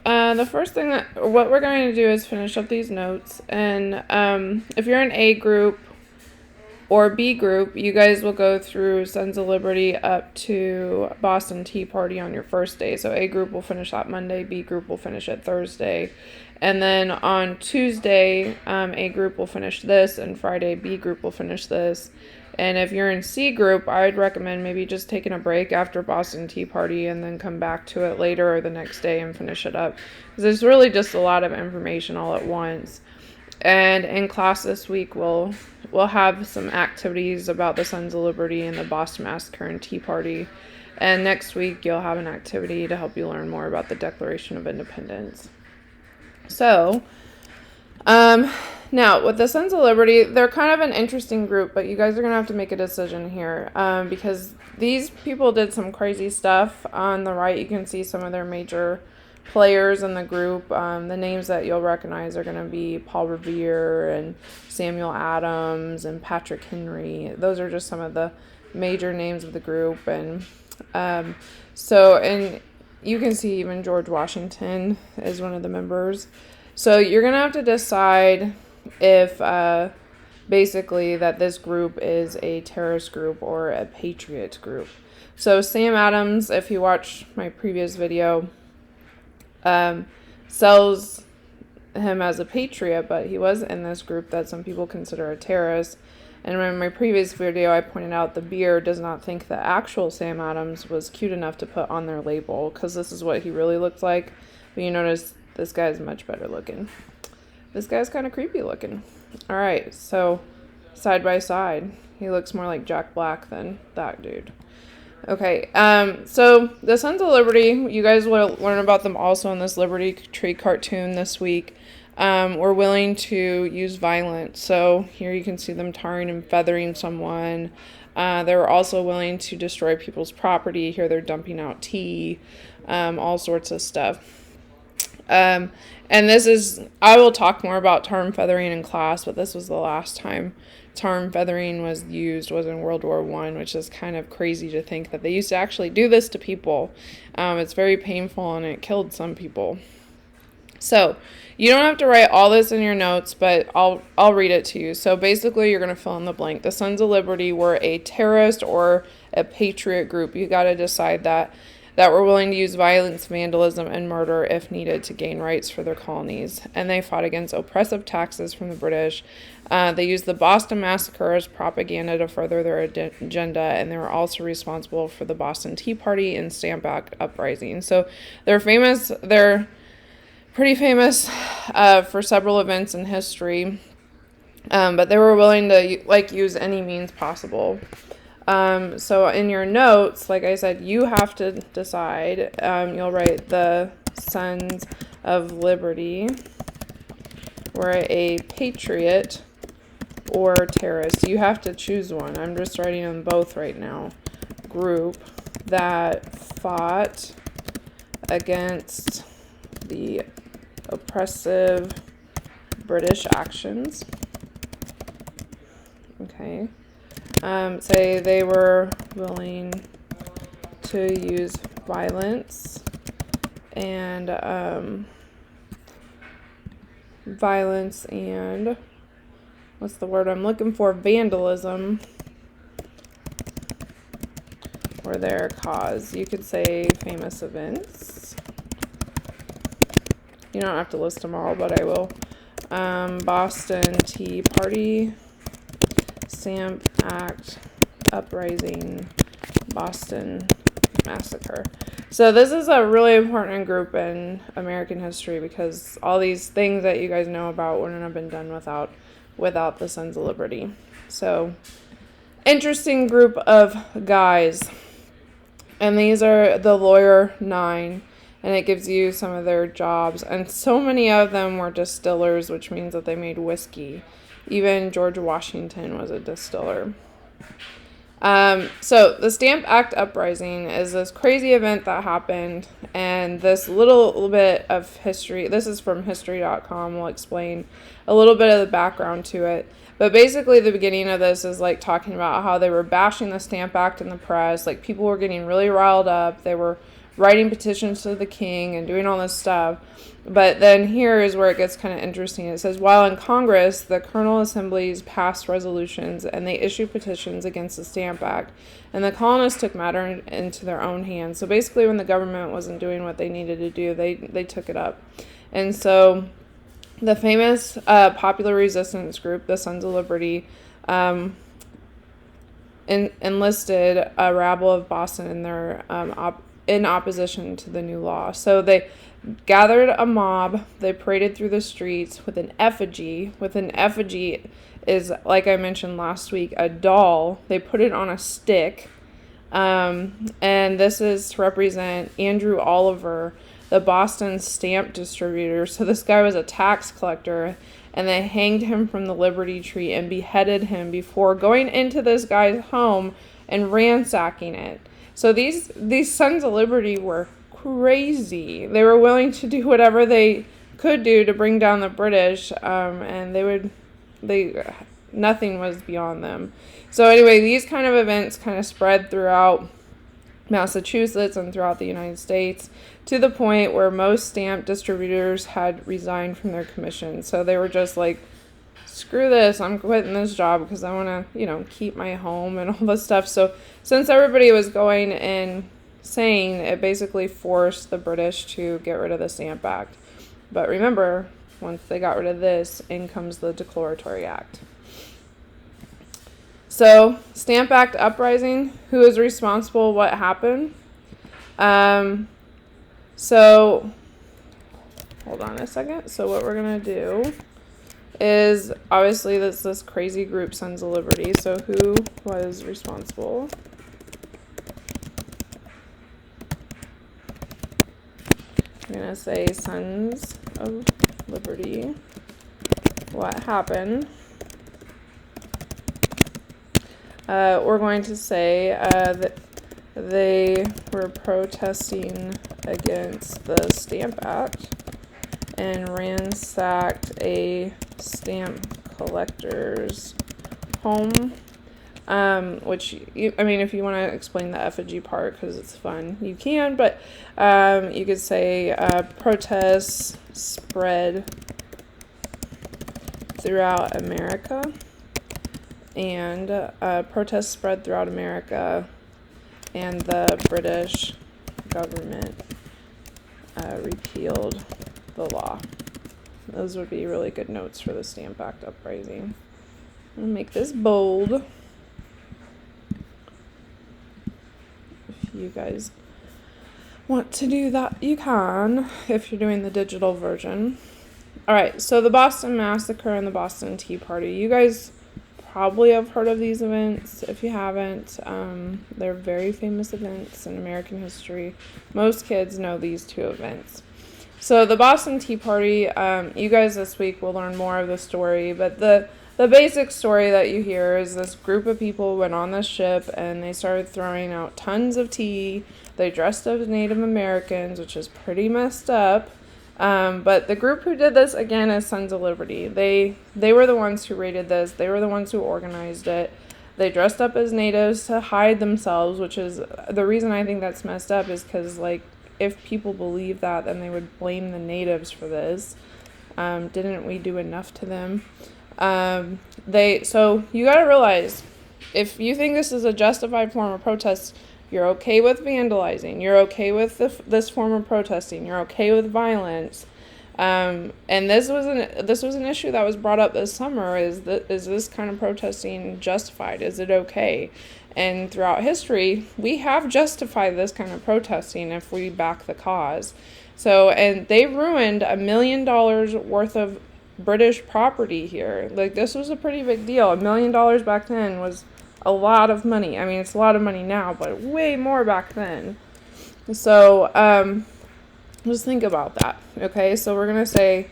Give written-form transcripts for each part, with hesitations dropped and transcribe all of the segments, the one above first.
the first thing what we're going to do is finish up these notes. And if you're in A group or B group, you guys will go through Sons of Liberty up to Boston Tea Party on your first day. So A group will finish that Monday, B group will finish it Thursday. And then on Tuesday, A group will finish this, and Friday, B group will finish this. And if you're in C group, I'd recommend maybe just taking a break after Boston Tea Party and then come back to it later or the next day and finish it up. Because there's really just a lot of information all at once. And in class this week, we'll have some activities about the Sons of Liberty and the Boston Massacre and Tea Party. And next week, you'll have an activity to help you learn more about the Declaration of Independence. So, now, with the Sons of Liberty, they're kind of an interesting group, but you guys are going to have to make a decision here, because these people did some crazy stuff. On the right, you can see some of their major players in the group. The names that you'll recognize are going to be Paul Revere and Samuel Adams and Patrick Henry. Those are just some of the major names of the group. And and you can see even George Washington is one of the members. So you're going to have to decide if basically that this group is a terrorist group or a patriot group. So Sam Adams, if you watch my previous video, sells him as a patriot, but he was in this group that some people consider a terrorist. And in my previous video, I pointed out the Beer does not think the actual Sam Adams was cute enough to put on their label, because this is what he really looked like. But you notice this guy's much better looking. This guy's kind of creepy looking. All right, so side by side, he looks more like Jack Black than that dude. Okay, so the Sons of Liberty, you guys will learn about them also in this Liberty Tree cartoon this week. Were willing to use violence. So here you can see them tarring and feathering someone. They were also willing to destroy people's property. Here they're dumping out tea, all sorts of stuff. And I will talk more about tar and feathering in class, but this was the last time tar and feathering was in World War I, which is kind of crazy to think that they used to actually do this to people. It's very painful and it killed some people. So you don't have to write all this in your notes, but I'll read it to you. So basically you're going to fill in the blank. The Sons of Liberty were a terrorist or a patriot group. You got to decide that were willing to use violence, vandalism, and murder if needed to gain rights for their colonies. And they fought against oppressive taxes from the British. They used the Boston Massacre as propaganda to further their agenda, and they were also responsible for the Boston Tea Party and Stamp Act uprising. So they're pretty famous for several events in history, but they were willing to use any means possible. So in your notes, like I said, you have to decide. You'll write the Sons of Liberty were a patriot or terrorist. You have to choose one. I'm just writing them both right now. Group that fought against the oppressive British actions. Okay. Say they were willing to use violence and what's the word I'm looking for? Vandalism for their cause. You could say famous events. You don't have to list them all, but I will. Boston Tea Party, Stamp Act, Uprising, Boston Massacre. So this is a really important group in American history because all these things that you guys know about wouldn't have been done without the Sons of Liberty. So interesting group of guys. And these are the Lawyer 9. And it gives you some of their jobs. And so many of them were distillers, which means that they made whiskey. Even George Washington was a distiller. So the Stamp Act Uprising is this crazy event that happened. And this little bit of history, this is from history.com, will explain a little bit of the background to it. But basically the beginning of this is like talking about how they were bashing the Stamp Act in the press. Like people were getting really riled up. They were writing petitions to the king and doing all this stuff. But then here is where it gets kind of interesting. It says, while in Congress, the colonial assemblies passed resolutions and they issued petitions against the Stamp Act, and the colonists took matter into their own hands. So basically, when the government wasn't doing what they needed to do, they took it up. And so the famous popular resistance group, the Sons of Liberty, enlisted a rabble of Boston in their in opposition to the new law. So they gathered a mob. They paraded through the streets with an effigy. With an effigy is, like I mentioned last week, a doll. They put it on a stick, and this is to represent Andrew Oliver, the Boston stamp distributor. So this guy was a tax collector, and they hanged him from the Liberty Tree and beheaded him before going into this guy's home and ransacking it. So these Sons of Liberty were crazy. They were willing to do whatever they could do to bring down the British, and nothing was beyond them. So anyway, these kind of events kind of spread throughout Massachusetts and throughout the United States, to the point where most stamp distributors had resigned from their commission. So they were just like, screw this, I'm quitting this job because I want to, keep my home and all this stuff. So since everybody was going insane, it basically forced the British to get rid of the Stamp Act. But remember, once they got rid of this, in comes the Declaratory Act. So, Stamp Act uprising, who is responsible, what happened? So, hold on a second. So what we're going to do is, obviously, this crazy group, Sons of Liberty. So who was responsible? I'm going to say Sons of Liberty. What happened? We're going to say that they were protesting against the Stamp Act and ransacked a stamp collector's home, which, if you want to explain the effigy part because it's fun, you can, but you could say protests spread throughout America, and and the British government repealed the law. Those would be really good notes for the Stamp Act uprising. I'll make this bold. If you guys want to do that, you can, if you're doing the digital version. Alright, so the Boston Massacre and the Boston Tea Party. You guys probably have heard of these events. If you haven't, they're very famous events in American history. Most kids know these two events. So the Boston Tea Party, you guys this week will learn more of the story, but the basic story that you hear is this group of people went on this ship and they started throwing out tons of tea. They dressed up as Native Americans, which is pretty messed up. But the group who did this, again, is Sons of Liberty. They were the ones who raided this. They were the ones who organized it. They dressed up as natives to hide themselves, which is the reason I think that's messed up, is because, if people believe that, then they would blame the natives for this. Didn't we do enough to them? So you got to realize, if you think this is a justified form of protest, you're okay with vandalizing, you're okay with this form of protesting, you're okay with violence, and this was an issue that was brought up this summer. Is this kind of protesting justified? Is it okay? And throughout history, we have justified this kind of protesting if we back the cause. So, and they ruined $1 million worth of British property here. This was a pretty big deal. $1 million back then was a lot of money. It's a lot of money now, but way more back then. So, just think about that. Okay, so we're going to say,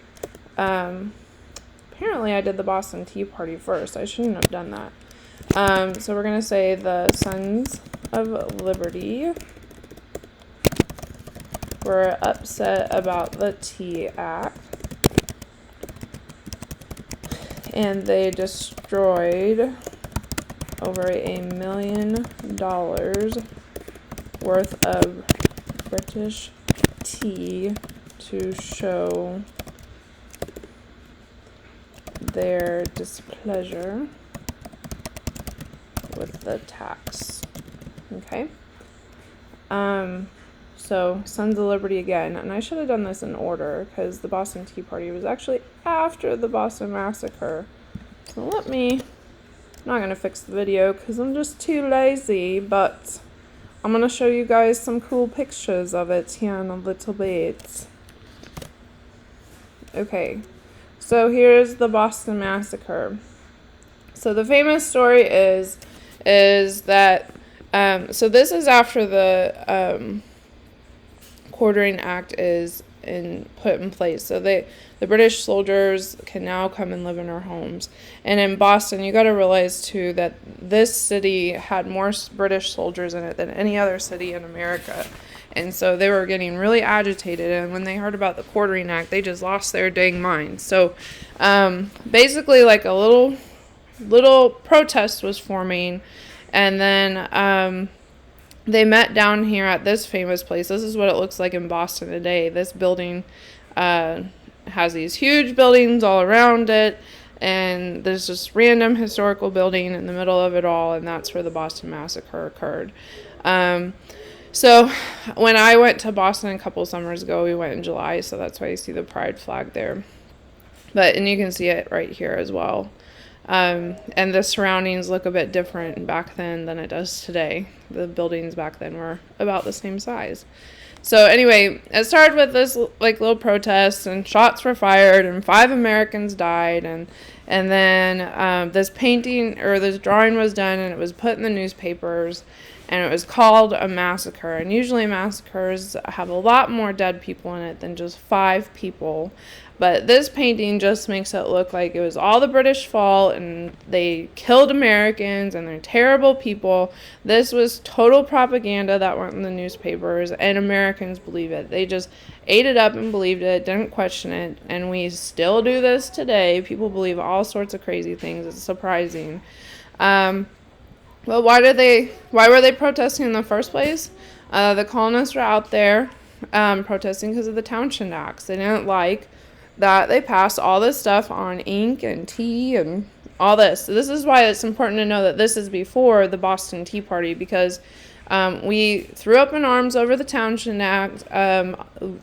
apparently I did the Boston Tea Party first. I shouldn't have done that. So we're going to say the Sons of Liberty were upset about the Tea Act, and they destroyed over $1 million worth of British tea to show their displeasure with the tax. Okay. So Sons of Liberty again, and I should have done this in order because the Boston Tea Party was actually after the Boston Massacre. So I'm not going to fix the video because I'm just too lazy, but I'm going to show you guys some cool pictures of it here in a little bit. Okay, so here's the Boston Massacre. So the famous story is that, so this is after the Quartering Act is put in place. So the British soldiers can now come and live in our homes. And in Boston, you got to realize too that this city had more British soldiers in it than any other city in America. And so they were getting really agitated, and when they heard about the Quartering Act, they just lost their dang minds. So basically like a little protest was forming, and then they met down here at this famous place. This is what it looks like in Boston today. This building has these huge buildings all around it, and there's this random historical building in the middle of it all, and that's where the Boston Massacre occurred. So when I went to Boston a couple summers ago, we went in July, so that's why you see the pride flag there. And you can see it right here as well. And the surroundings look a bit different back then than it does today. The buildings back then were about the same size. So anyway, it started with this like little protest, and shots were fired, and 5 Americans died, and then this painting or this drawing was done, and it was put in the newspapers, and it was called a massacre. And usually massacres have a lot more dead people in it than just 5 people. But this painting just makes it look like it was all the British fault and they killed Americans and they're terrible people. This was total propaganda that went in the newspapers, and Americans believe it. They just ate it up and believed it, didn't question it, and we still do this today. People believe all sorts of crazy things. It's surprising. Well, why were they protesting in the first place? The colonists were out there protesting because of the Townshend Acts. They didn't like that they passed all this stuff on ink and tea and all this. So this is why it's important to know that this is before the Boston Tea Party, because we threw up in arms over the Townshend Act.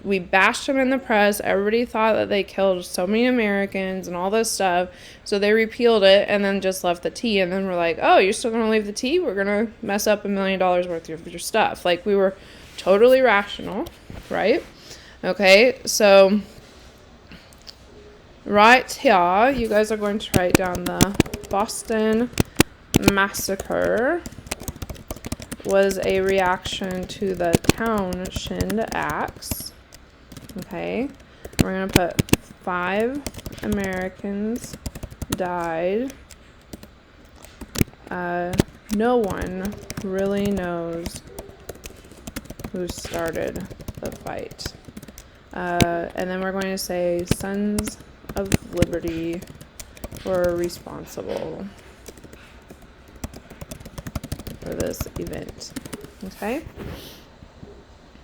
We bashed them in the press. Everybody thought that they killed so many Americans and all this stuff. So they repealed it and then just left the tea. And then we're like, oh, you're still going to leave the tea? We're going to mess up $1 million worth of your stuff. Like, we were totally rational, right? Okay, so right here, you guys are going to write down the Boston Massacre was a reaction to the Townshend Acts. Okay, we're going to put 5 Americans died. No one really knows who started the fight. And then we're going to say Sons of Liberty were responsible for this event. Okay,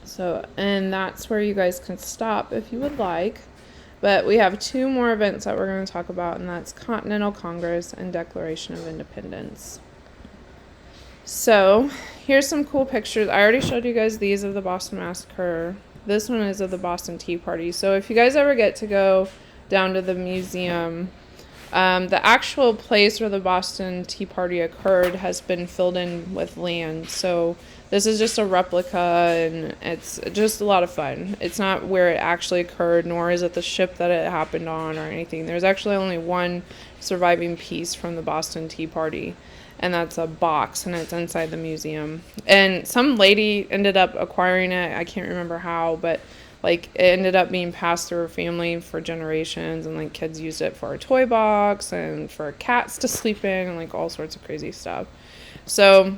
so, and that's where you guys can stop if you would like, but we have 2 more events that we're going to talk about, and that's Continental Congress and Declaration of Independence. So here's some cool pictures. I already showed you guys these of the Boston Massacre. This one is of the Boston Tea Party. So if you guys ever get to go down to the museum, the actual place where the Boston Tea Party occurred has been filled in with land. So this is just a replica, and it's just a lot of fun. It's not where it actually occurred, nor is it the ship that it happened on or anything. There's actually only one surviving piece from the Boston Tea Party, and that's a box, and it's inside the museum. And some lady ended up acquiring it. I can't remember how, but like, it ended up being passed through her family for generations, and like kids used it for a toy box and for cats to sleep in and like all sorts of crazy stuff. So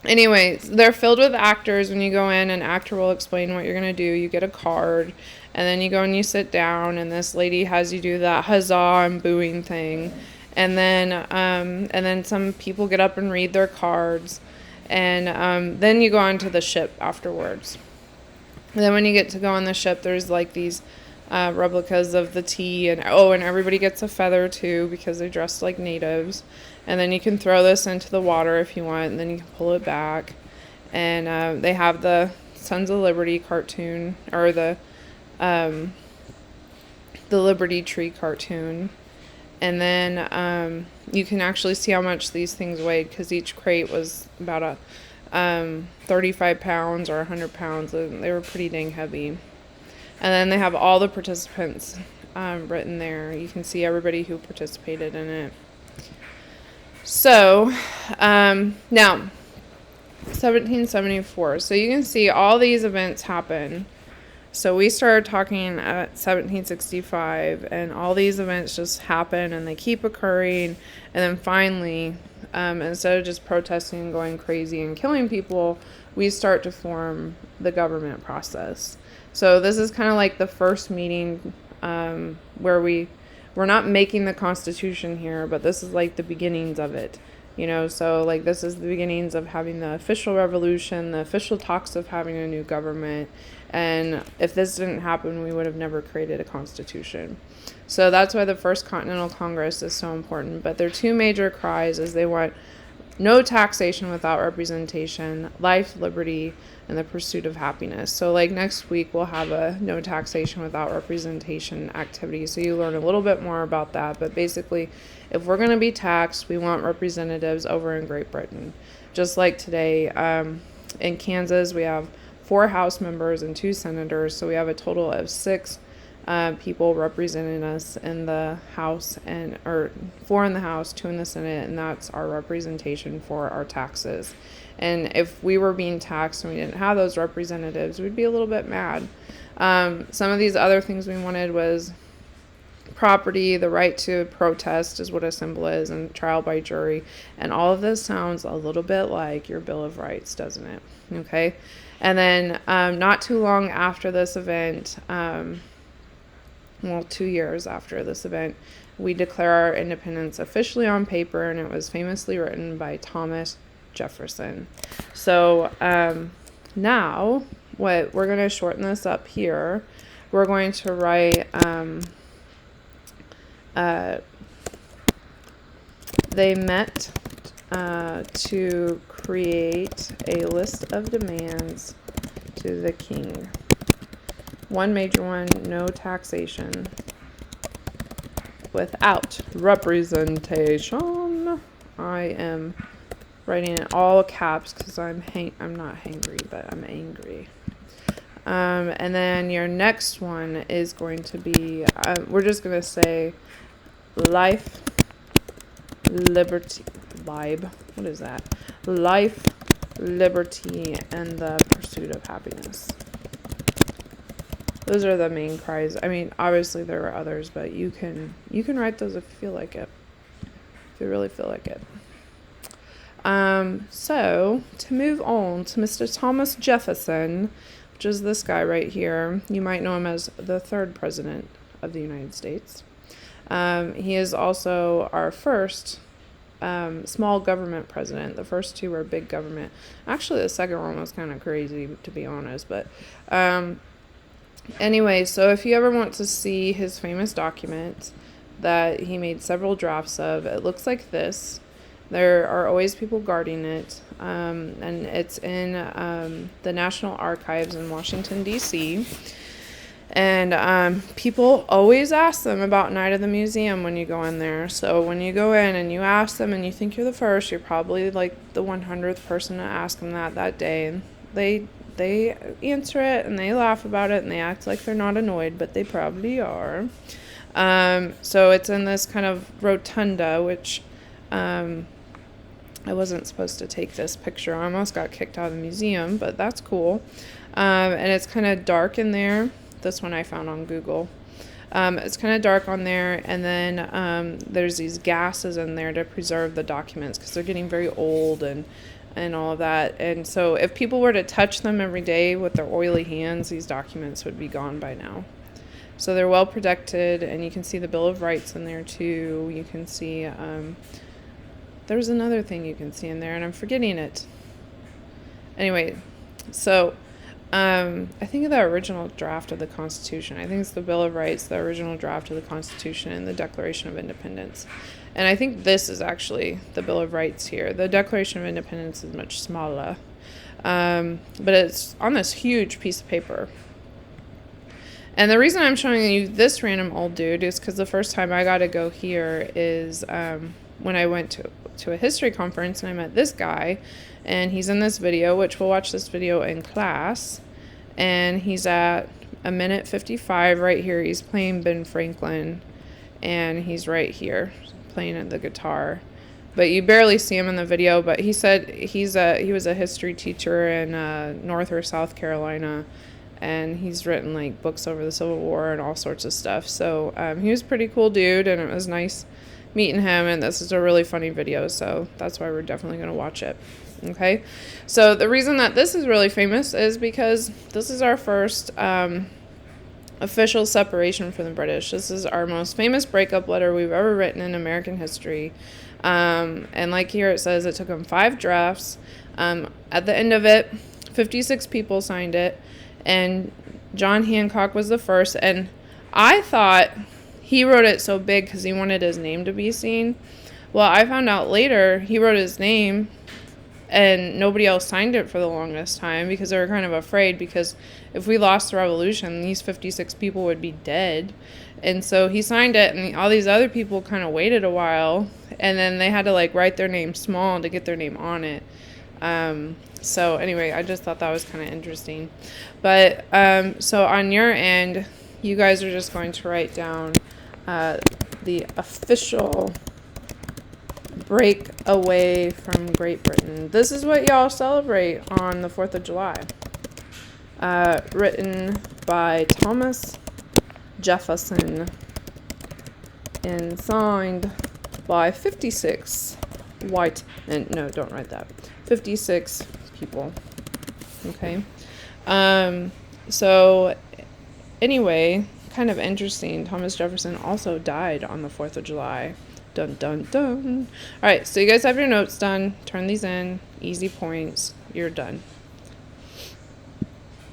anyway, they're filled with actors. When you go in, an actor will explain what you're going to do. You get a card, and then you go and you sit down, and this lady has you do that huzzah and booing thing. And then some people get up and read their cards, and then you go on to the ship afterwards. And then when you get to go on the ship, there's like these replicas of the tea, and everybody gets a feather too because they're dressed like natives. And then you can throw this into the water if you want, and then you can pull it back. And they have the Sons of Liberty cartoon, or the Liberty Tree cartoon. And then you can actually see how much these things weighed, because each crate was about 35 pounds or 100 pounds, and they were pretty dang heavy. And then they have all the participants written there. You can see everybody who participated in it. So, now, 1774. So you can see all these events happen. So we started talking at 1765, and all these events just happen, and they keep occurring. And then finally, instead of just protesting and going crazy and killing people, we start to form the government process. So this is kind of like the first meeting where we're not making the Constitution here, but this is like the beginnings of it. So like this is the beginnings of having the official revolution, the official talks of having a new government. And if this didn't happen, we would have never created a constitution. So that's why the First Continental Congress is so important. But their two major cries is they want no taxation without representation, life, liberty, and the pursuit of happiness. So like next week, we'll have a no taxation without representation activity. So you learn a little bit more about that. But basically, if we're going to be taxed, we want representatives over in Great Britain. Just like today, in Kansas, we have 4 House members and 2 senators. So we have a total of 6 people representing us in the House, or 4 in the House, 2 in the Senate, and that's our representation for our taxes. And if we were being taxed and we didn't have those representatives, we'd be a little bit mad. Some of these other things we wanted was property, the right to protest is what a symbol is, and trial by jury. And all of this sounds a little bit like your Bill of Rights, doesn't it? Okay. And then not too long after this event, 2 years after this event, we declare our independence officially on paper, and it was famously written by Thomas Jefferson. So now, what we're going to shorten this up here. We're going to write they met to create a list of demands to the king. One major one, no taxation without representation. I am writing in all caps because I'm not hangry, but I'm angry. And then your next one is going to be, we're just going to say life, liberty, what is that? Life, liberty, and the pursuit of happiness. Those are the main cries. I mean, obviously there are others, but you can write those if you feel like it. If you really feel like it. So to move on to Mr. Thomas Jefferson, which is this guy right here. You might know him as the 3rd president of the United States. He is also our first small government president. The first 2 were big government. Actually, the second one was kind of crazy, to be honest. But anyway, so if you ever want to see his famous document that he made several drafts of, it looks like this. There are always people guarding it, and it's in the National Archives in Washington, D.C., and people always ask them about Night of the Museum when you go in there. So when you go in and you ask them and you think you're the first, you're probably like the 100th person to ask them that day. And they answer it and they laugh about it and they act like they're not annoyed, but they probably are. So it's in this kind of rotunda, which I wasn't supposed to take this picture. I almost got kicked out of the museum, but that's cool. And it's kind of dark in there. This one I found on Google. It's kind of dark on there, and then there's these gases in there to preserve the documents because they're getting very old and all of that. And so if people were to touch them every day with their oily hands, these documents would be gone by now. So they're well protected, and you can see the Bill of Rights in there too. You can see there's another thing you can see in there, and I'm forgetting it. Anyway, so I think of the original draft of the Constitution. I think it's the Bill of Rights, the original draft of the Constitution, and the Declaration of Independence. And I think this is actually the Bill of Rights here. The Declaration of Independence is much smaller. But it's on this huge piece of paper. And the reason I'm showing you this random old dude is because the first time I got to go here is when I went to a history conference, and I met this guy, and he's in this video, which we'll watch this video in class, and he's at 1:55 right here. He's playing Ben Franklin, and he's right here playing the guitar, but you barely see him in the video. But he said he was a history teacher in North or South Carolina, and he's written like books over the Civil War and all sorts of stuff. So he was a pretty cool dude, and it was nice meeting him, and this is a really funny video, so that's why we're definitely going to watch it. Okay, so the reason that this is really famous is because this is our first official separation from the British. This is our most famous breakup letter we've ever written in American history. And like here it says, it took them 5 drafts. At the end of it, 56 people signed it, and John Hancock was the first. And I thought he wrote it so big because he wanted his name to be seen. Well, I found out later he wrote his name, and nobody else signed it for the longest time because they were kind of afraid, because if we lost the revolution, these 56 people would be dead. And so he signed it, and all these other people kind of waited a while, and then they had to like write their name small to get their name on it. So anyway, I just thought that was kind of interesting. But so on your end, you guys are just going to write down the official break away from Great Britain. This is what y'all celebrate on the 4th of July. Written by Thomas Jefferson and signed by 56 white, and no, don't write that, 56 people. Okay. So anyway, kind of interesting, Thomas Jefferson also died on the 4th of July. Dun, dun, dun. All right, so you guys have your notes done. Turn these in. Easy points. You're done.